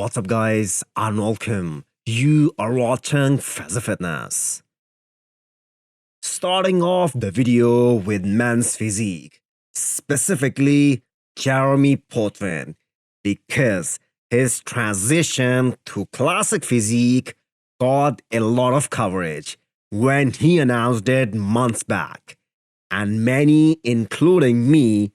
What's up guys, I'm Wilkin. You are watching Fazi Fitness. Starting off the video with men's physique, specifically Jeremy Potvin, because his transition to classic physique got a lot of coverage when he announced it months back, and many, including me,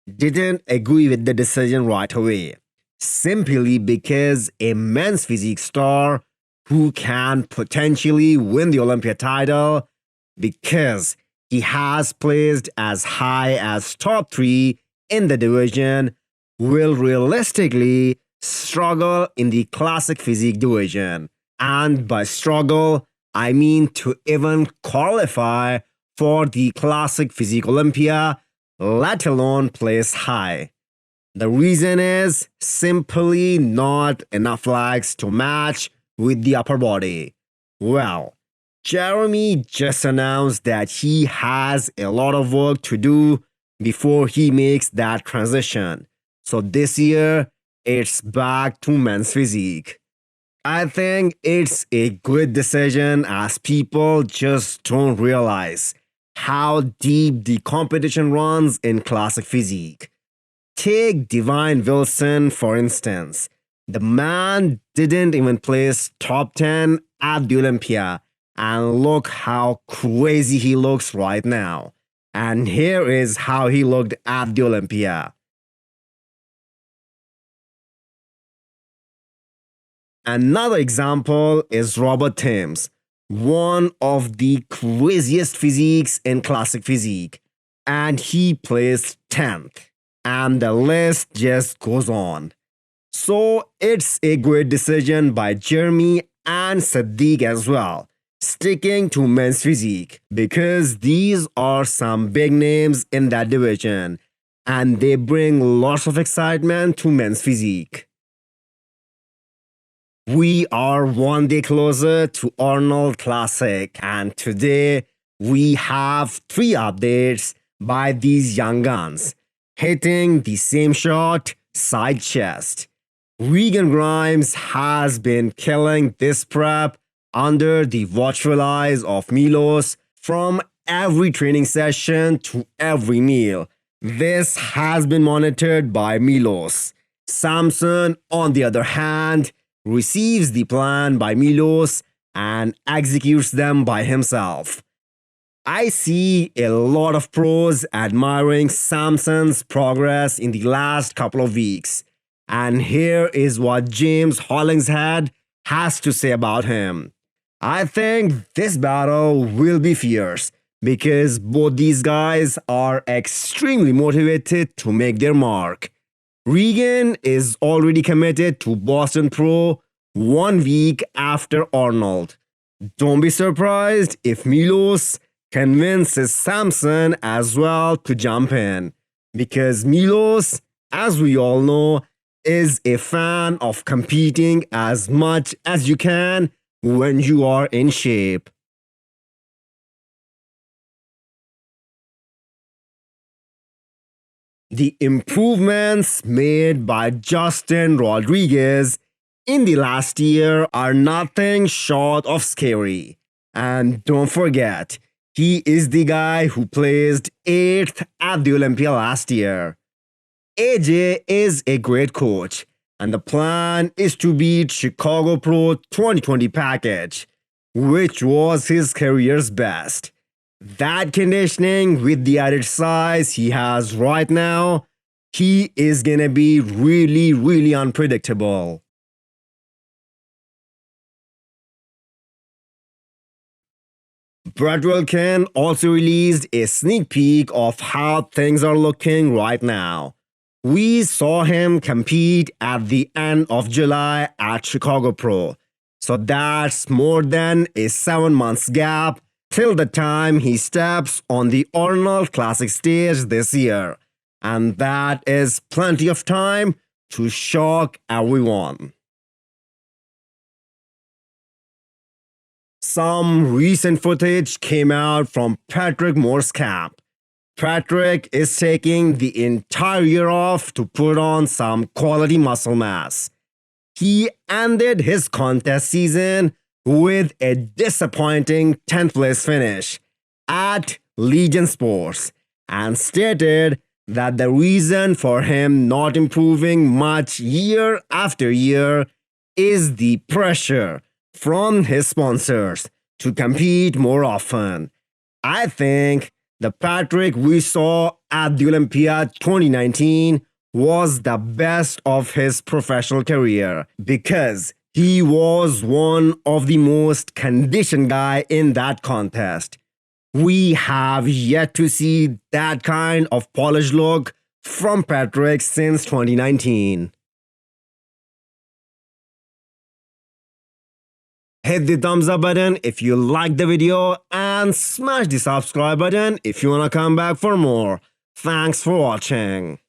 didn't agree with the decision right away, simply because a men's physique star who can potentially win the Olympia title because he has placed as high as top 3 in the division will realistically struggle in the classic physique division. And by struggle, I mean to even qualify for the classic physique Olympia, let alone place high. The reason is simply not enough legs to match with the upper body. Well, Jeremy just announced that he has a lot of work to do before he makes that transition. So this year, it's back to men's physique. I think it's a good decision as people just don't realize how deep the competition runs in classic physique. Take Divine Wilson, for instance. The man didn't even place top 10 at the Olympia, and look how crazy he looks right now. And here is how he looked at the Olympia. Another example is Robert Timms, one of the craziest physiques in classic physique, and he placed 10th. And the list just goes on. So it's a great decision by Jeremy and Sadiq as well, sticking to men's physique, because these are some big names in that division and they bring lots of excitement to men's physique. We are one day closer to Arnold Classic, and today we have 3 updates by these young guns, hitting the same shot, side chest. Regan Grimes has been killing this prep under the watchful eyes of Milos from every training session to every meal. This has been monitored by Milos. Samson, on the other hand, receives the plan by Milos and executes them by himself. I see a lot of pros admiring Samson's progress in the last couple of weeks. And here is what James Hollingshead has to say about him. I think this battle will be fierce because both these guys are extremely motivated to make their mark. Regan is already committed to Boston Pro 1 week after Arnold. Don't be surprised if Milos convinces Samson as well to jump in, because Milos, as we all know, is a fan of competing as much as you can when you are in shape. The improvements made by Justin Rodriguez in the last year are nothing short of scary. And don't forget, he is the guy who placed 8th at the Olympia last year. AJ is a great coach, and the plan is to beat Chicago Pro 2020 package, which was his career's best. That conditioning with the added size he has right now, he is gonna be really unpredictable. Brett Wilkin also released a sneak peek of how things are looking right now. We saw him compete at the end of July at Chicago Pro. So that's more than a 7 months gap till the time he steps on the Arnold Classic stage this year. And that is plenty of time to shock everyone. Some recent footage came out from Patrick Moore's camp. Patrick is taking the entire year off to put on some quality muscle mass. he ended his contest season with a disappointing 10th place finish at Legion Sports and stated that the reason for him not improving much year after year is the pressure from his sponsors to compete more often. I think the Patrick we saw at the Olympia 2019 was the best of his professional career because he was one of the most conditioned guy in that contest. We have yet to see that kind of polished look from Patrick since 2019. Hit the thumbs up button if you liked the video and smash the subscribe button if you wanna come back for more. Thanks for watching.